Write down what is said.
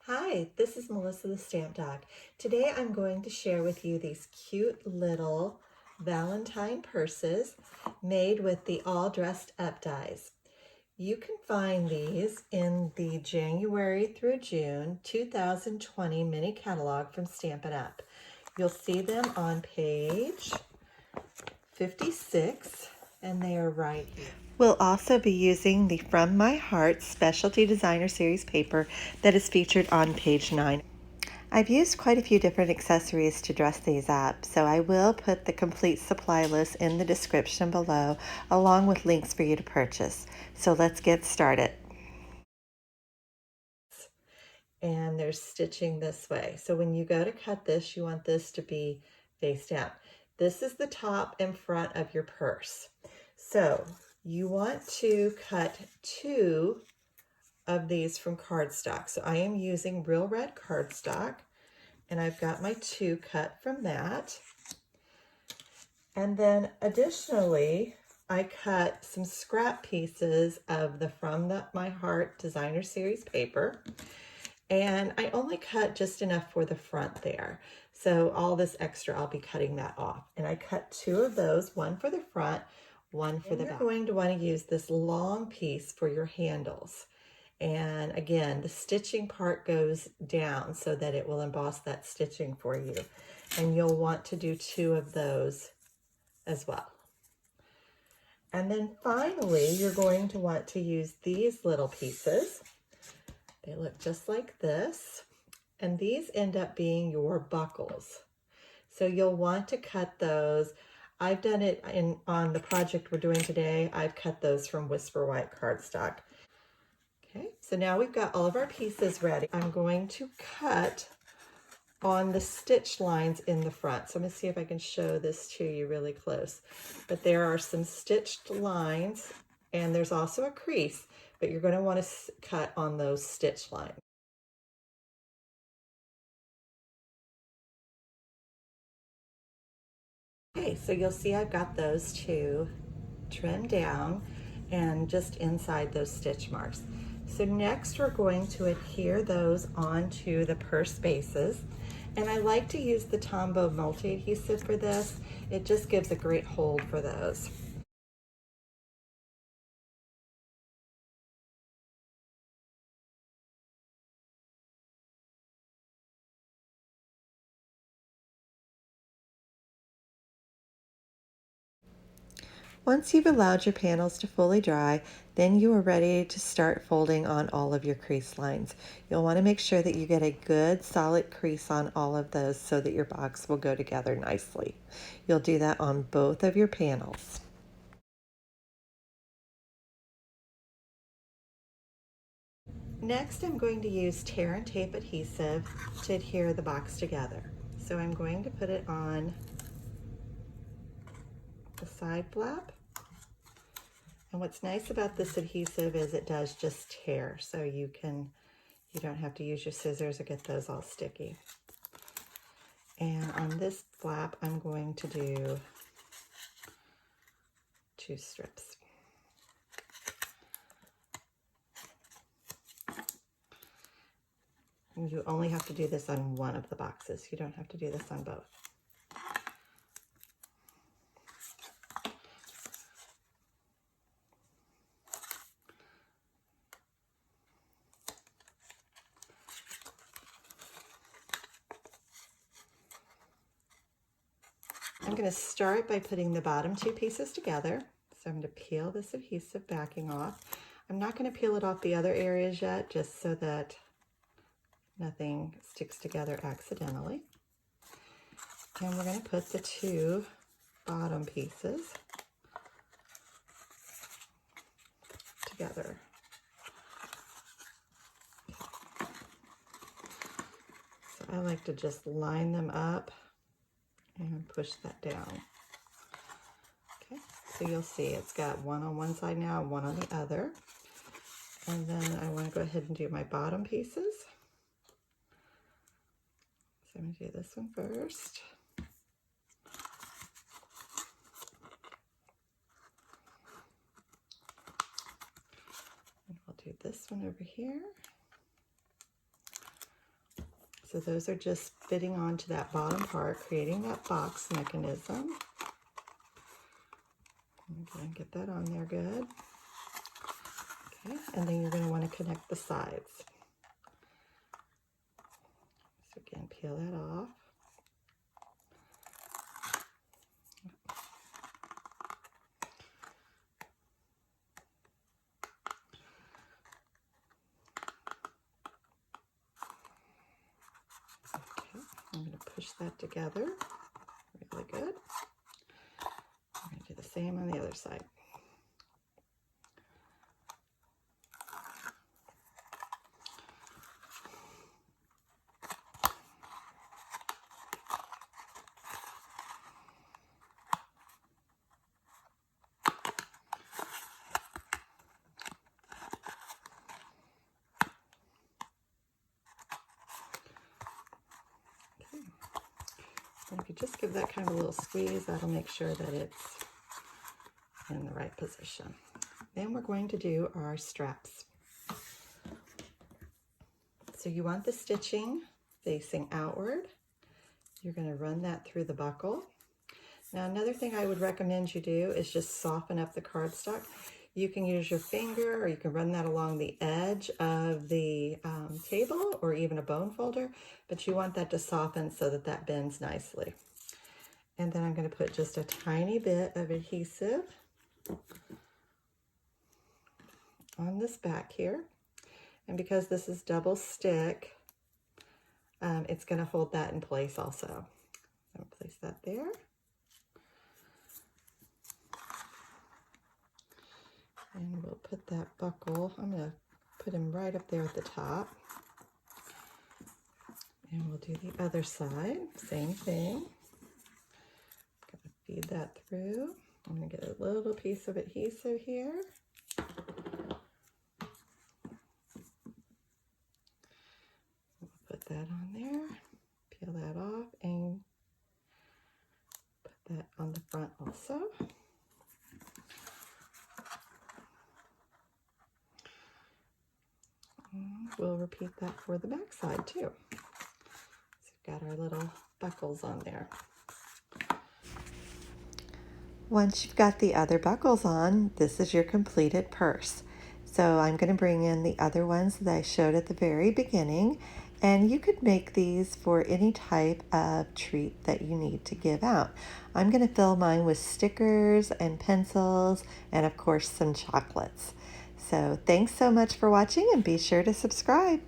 Hi, this is Melissa the Stamp Doc. Today I'm going to share with you these cute little Valentine purses made with the all dressed up dies. You can find these in the January through June 2020 mini catalog from Stampin Up. You'll see them on page 56 and they are right here. We'll also be using the From My Heart Specialty Designer Series paper that is featured on page 9. I've used quite a few different accessories to dress these up, so I will put the complete supply list in the description below, along with links for you to purchase. So let's get started. And there's stitching this way. So when you go to cut this, you want this to be face down. This is the top and front of your purse. So you want to cut 2 of these from cardstock. So I am using Real Red cardstock, and I've got my 2 cut from that. And then additionally, I cut some scrap pieces of the From My Heart Designer Series paper. And I only cut just enough for the front there. So all this extra, I'll be cutting that off. And I cut 2 of those, one for the front, one for the back. You're going to want to use this long piece for your handles. And again, the stitching part goes down so that it will emboss that stitching for you. And you'll want to do 2 of those as well. And then finally, you're going to want to use these little pieces. They look just like this. And these end up being your buckles. So you'll want to cut those. I've done it on the project we're doing today. I've cut those from Whisper White cardstock. Okay, so now we've got all of our pieces ready. I'm going to cut on the stitch lines in the front. So I'm going to see if I can show this to you really close. But there are some stitched lines, and there's also a crease, but you're going to want to cut on those stitch lines. Okay, so you'll see I've got those 2 trimmed down and just inside those stitch marks. So next we're going to adhere those onto the purse bases. And I like to use the Tombow multi-adhesive for this. It just gives a great hold for those. Once you've allowed your panels to fully dry, then you are ready to start folding on all of your crease lines. You'll want to make sure that you get a good solid crease on all of those so that your box will go together nicely. You'll do that on both of your panels. Next, I'm going to use tear and tape adhesive to adhere the box together. So I'm going to put it on the side flap. And what's nice about this adhesive is it does just tear, so you don't have to use your scissors or get those all sticky. And on this flap, I'm going to do 2 strips. And you only have to do this on one of the boxes. You don't have to do this on both. I'm going to start by putting the bottom 2 pieces together. So I'm going to peel this adhesive backing off. I'm not going to peel it off the other areas yet, just so that nothing sticks together accidentally. And we're going to put the 2 bottom pieces together. So I like to just line them up and push that down. Okay, so you'll see it's got one on one side now and one on the other. And then I want to go ahead and do my bottom pieces. So I'm going to do this one first. And we'll do this one over here. So those are just fitting onto that bottom part, creating that box mechanism. Okay, get that on there good. Okay, and then you're going to want to connect the sides. So again, peel that off. Okay, I'm going to push that together really good. I'm going to do the same on the other side. And if you just give that kind of a little squeeze, that'll make sure that it's in the right position. Then we're going to do our straps. So you want the stitching facing outward. You're going to run that through the buckle. Now another thing I would recommend you do is just soften up the cardstock. You can use your finger, or you can run that along the edge of the table, or even a bone folder, but you want that to soften so that that bends nicely. And then I'm going to put just a tiny bit of adhesive on this back here. And because this is double stick, it's going to hold that in place also. So I'll place that there. And we'll put that buckle, I'm going to put him right up there at the top. And we'll do the other side, same thing. I'm going to feed that through. I'm going to get a little piece of adhesive here. We'll put that on there, peel that off, and put that on the front also. We'll repeat that for the back side too. So we've got our little buckles on there. Once you've got the other buckles on, this is your completed purse. So I'm going to bring in the other ones that I showed at the very beginning, and you could make these for any type of treat that you need to give out. I'm going to fill mine with stickers and pencils and of course some chocolates. So thanks so much for watching, and be sure to subscribe.